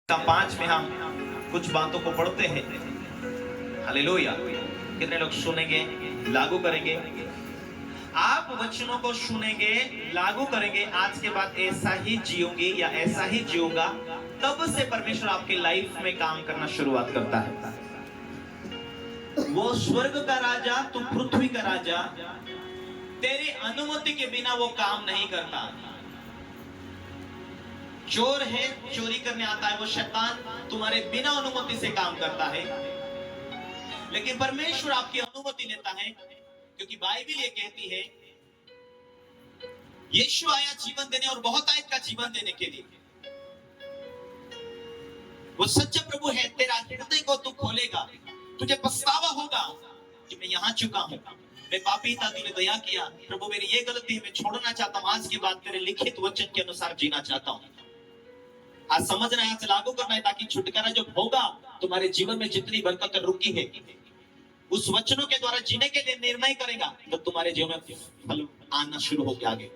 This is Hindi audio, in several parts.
5 में हम कुछ बातों को पढ़ते हैं। हालेलुया। कितने लोग सुनेंगे, लागू करेंगे? आप वचनों को सुनेंगे, लागू करेंगे, आज के बाद ऐसा ही जियोगे या ऐसा ही जियोगा, तब से परमेश्वर आपकी लाइफ में काम करना शुरुआत करता है। वो स्वर्ग का राजा, तू पृथ्वी का राजा, तेरी अनुमति के बिना वो काम नहीं करता। चोर है, चोरी करने आता है, वो शैतान तुम्हारे बिना अनुमति से काम करता है। लेकिन परमेश्वर आपकी अनुमति लेता है, क्योंकि बाइबल ये कहती है यीशु आया जीवन देने और बहुत आयत का जीवन देने के लिए। वो सच्चा प्रभु है। तेरा हृदय को तू खोलेगा, तुझे पछतावा होगा कि मैं यहाँ चुका हूँ, मैं पापी था, तूने दया किया, प्रभु मेरी ये गलती है, मैं छोड़ना चाहता हूँ, आज के बाद तेरे लिखित वचन के अनुसार जीना चाहता हूँ। आज समझना है, आज लागू करना है, ताकि छुटकारा जब होगा तुम्हारे जीवन में जितनी बरकत रुकी है, उस वचनों के द्वारा जीने के लिए निर्णय करेगा, तो तुम्हारे जीवन में फल आना शुरू हो गया। आगे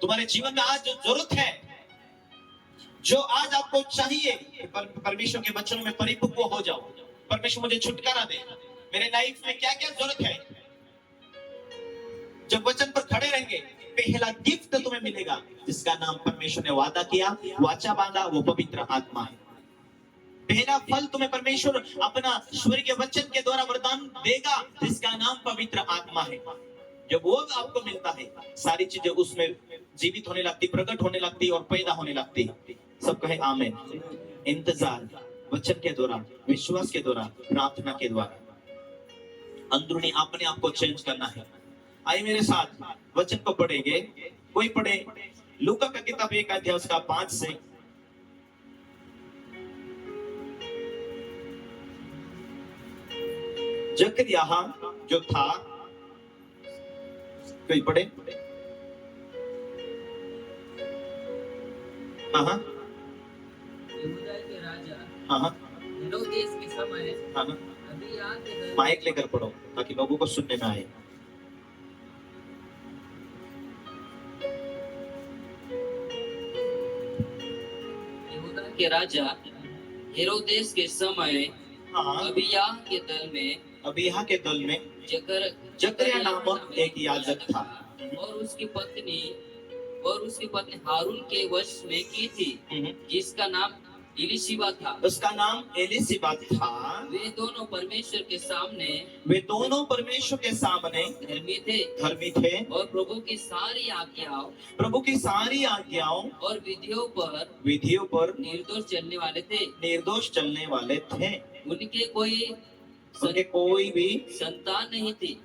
तुम्हारे जीवन में आज जो जरूरत है, जो आज आपको चाहिए, परमेश्वर के वचनों में परिपक्व हो जाओ। परमेश्वर मुझे छुटकारा दे, मेरे लाइफ में क्या क्या जरूरत है। जब वचन पर खड़े रहेंगे, पहला गिफ्ट तुम्हें मिलेगा, जिसका नाम परमेश्वर ने वादा किया, वाचा बांधा, वो पवित्र आत्मा है। पहला फल तुम्हें परमेश्वर अपना स्वर्गीय वचन के द्वारा वरदान देगा, जिसका नाम पवित्र आत्मा है। जब वो आपको मिलता है, सारी चीजें उसमें जीवित होने लगती, प्रकट होने लगती और पैदा होने लगती। सब कहे आमीन। इंतजार वचन के द्वारा, विश्वास के द्वारा, प्रार्थना के द्वारा अंदरूनी अपने आप को चेंज करना है। आइए मेरे साथ वचन को पढ़ेंगे। कोई पढ़े लूका का किताब 1 अध्याय उसका 5 से। जकरिया जो था, कोई पढ़े? हाँ, यहूदा के राजा हाँ, हेरोदेस के समय हाँ, अबिय्याह के दल माइक लेकर पढ़ो ताकि लोगों को सुनने में आए। यहूदा के राजा हेरोदेस के समय हाँ, अबिय्याह के दल में जकरिया नामक एक याजक था, और उसकी पत्नी हारून के वश में की थी, जिसका नाम इलिशिबा था। उसका नाम एलिशिबा था। वे दोनों परमेश्वर के सामने धर्मी थे और प्रभु की सारी आज्ञाओं और विधियों पर निर्दोष चलने वाले थे। उनके कोई भी संतान नहीं थी,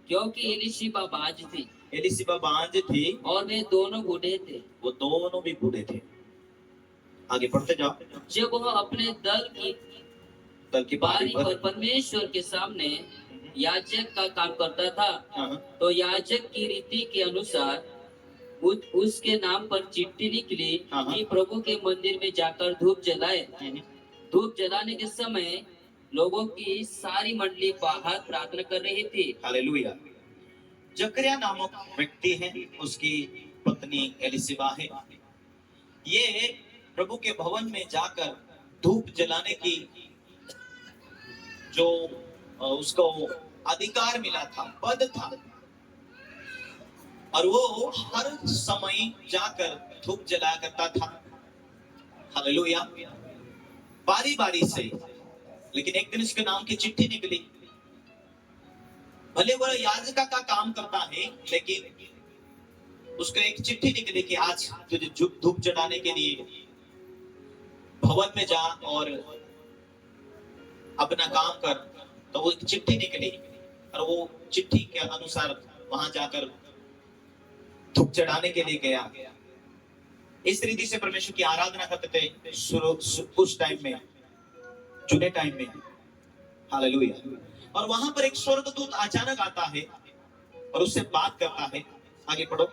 क्योंकि एलिशिबा बांझ थी और वे दोनों बूढ़े थे। वो दोनों भी बूढ़े थे। आगे पढ़ते जाओ। जब वह अपने दल की बारी पर परमेश्वर के सामने याजक का काम करता था, तो याजक की रीति के अनुसार उसके नाम पर चिट्ठी निकली कि प्रभु के मंदिर में जाकर धूप जलाए। धूप जलाने के समय लोगों की सारी मंडली बाहर प्रार्थना कर रही थी। हालेलुया। जकरिया नामक व्यक्ति है, उसकी पत्नी एलिशिबा है। ये प्रभु के भवन में जाकर धूप जलाने की जो उसको अधिकार मिला था, पद था, और वो हर समय जाकर धूप जलाया करता था। हालेलुया। बारी बारी से। लेकिन एक दिन उसके नाम की चिट्ठी निकली। भले वो याजक का काम करता है, लेकिन उसको एक चिट्ठी निकली कि आज तुझे धूप जलाने के लिए भवन में जा और अपना काम कर। तो वो एक चिट्ठी निकली और वो चिट्ठी के अनुसार वहां जाकर धूप चढ़ाने के लिए गया। इस रीति से परमेश्वर की आराधना करते थे उस टाइम में, चुने टाइम में। हालेलुया। और वहां पर एक स्वर्गदूत अचानक आता है और उससे बात करता है। आगे पढ़ो।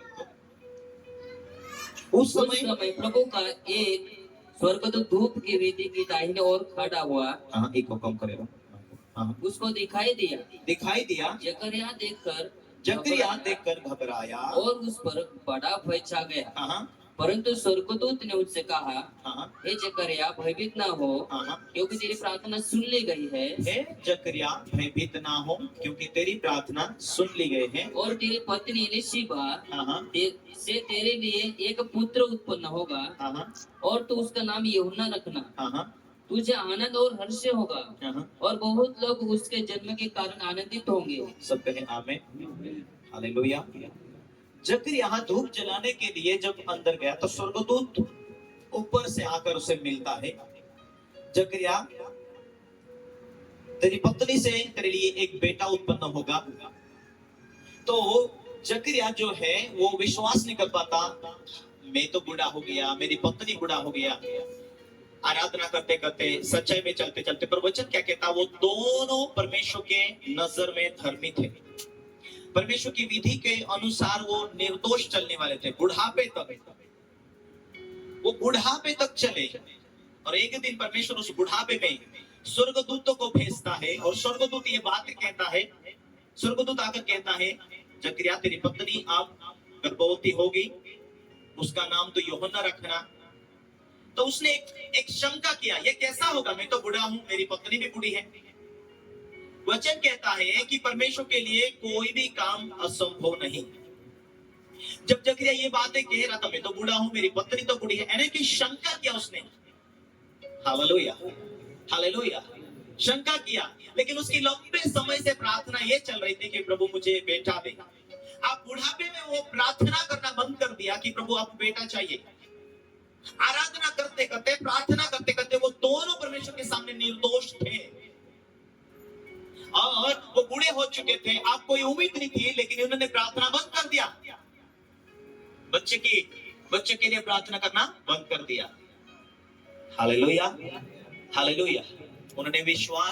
उस समय प्रभु का एक स्वर्गदूत धूप की वेदी की दाहिने ओर खड़ा हुआ। एक को कम करेगा। उसको दिखाई दिया। जकरिया देखकर घबराया और उस पर बड़ा भय छा गया। परंतु स्वर्गदूत ने उससे कहा, हाँ हे जकरिया, भयभीत ना हो, हाँ क्योंकि तेरी प्रार्थना सुन ली गई है, हे जकरिया भयभीत ना हो क्योंकि तेरी प्रार्थना सुन ली गई है। और तेरी पत्नी एलिशिबा हाँ से तेरे लिए एक पुत्र उत्पन्न होगा, हाँ और तू उसका नाम यूहन्ना रखना। हाँ तुझे आनंद और हर्ष होगा, हाँ। और बहुत लोग उसके जन्म के कारण आनंदित होंगे। सब कहें आमीन, हालेलुया। जकरिया धूप जलाने के लिए जब अंदर गया तो स्वर्गदूत ऊपर से आकर उसे मिलता है। जकरिया, तेरी पत्नी से तेरे लिए एक बेटा उत्पन्न होगा। तो जकरिया जो है वो विश्वास नहीं कर पाता, मैं तो बूढ़ा हो गया, मेरी पत्नी बूढ़ा हो गया। आराधना करते करते, सच्चाई में चलते चलते, पर वचन क्या कहता, वो दोनों परमेश्वर के नजर में धर्मी थे। परमेश्वर की विधि के अनुसार वो निर्दोष चलने वाले थे। बुढ़ापे तक वो बुढ़ापे तक चले, और एक दिन परमेश्वर उस बुढ़ापे में स्वर्गदूतों को भेजता है, और स्वर्गदूत ये बात कहता है, स्वर्गदूत आकर कहता है, जकरिया तेरी पत्नी अब गर्भवती होगी, उसका नाम तो यूहन्ना रखना। तो उसने एक शंका किया, ये कैसा होगा, मैं तो बूढ़ा हूं, मेरी पत्नी भी बूढ़ी है। वचन कहता है कि परमेश्वर के लिए कोई भी काम असंभव नहीं। जब जकरिया ये बातें कह रहा था, मैं तो बूढ़ा हूं, मेरी पत्नी तो बूढ़ी है, यानी कि शंका किया उसने। हालेलुया, हालेलुया, शंका किया। लेकिन उसकी लंबे समय से प्रार्थना ये चल रही थी कि प्रभु मुझे बेटा दे। अब बुढ़ापे में वो प्रार्थना करना बंद कर दिया कि प्रभु आपको बेटा चाहिए। आराधना करते करते, प्रार्थना करते करते वो दोनों परमेश्वर के सामने निर्दोष थे, और वो बूढ़े हो चुके थे। आप कोई उम्मीद नहीं थी, लेकिन उन्होंने प्रार्थना बंद कर दिया। बच्चे के लिए प्रार्थना करना बंद कर दिया। Hallelujah, hallelujah. उन्होंने विश्वास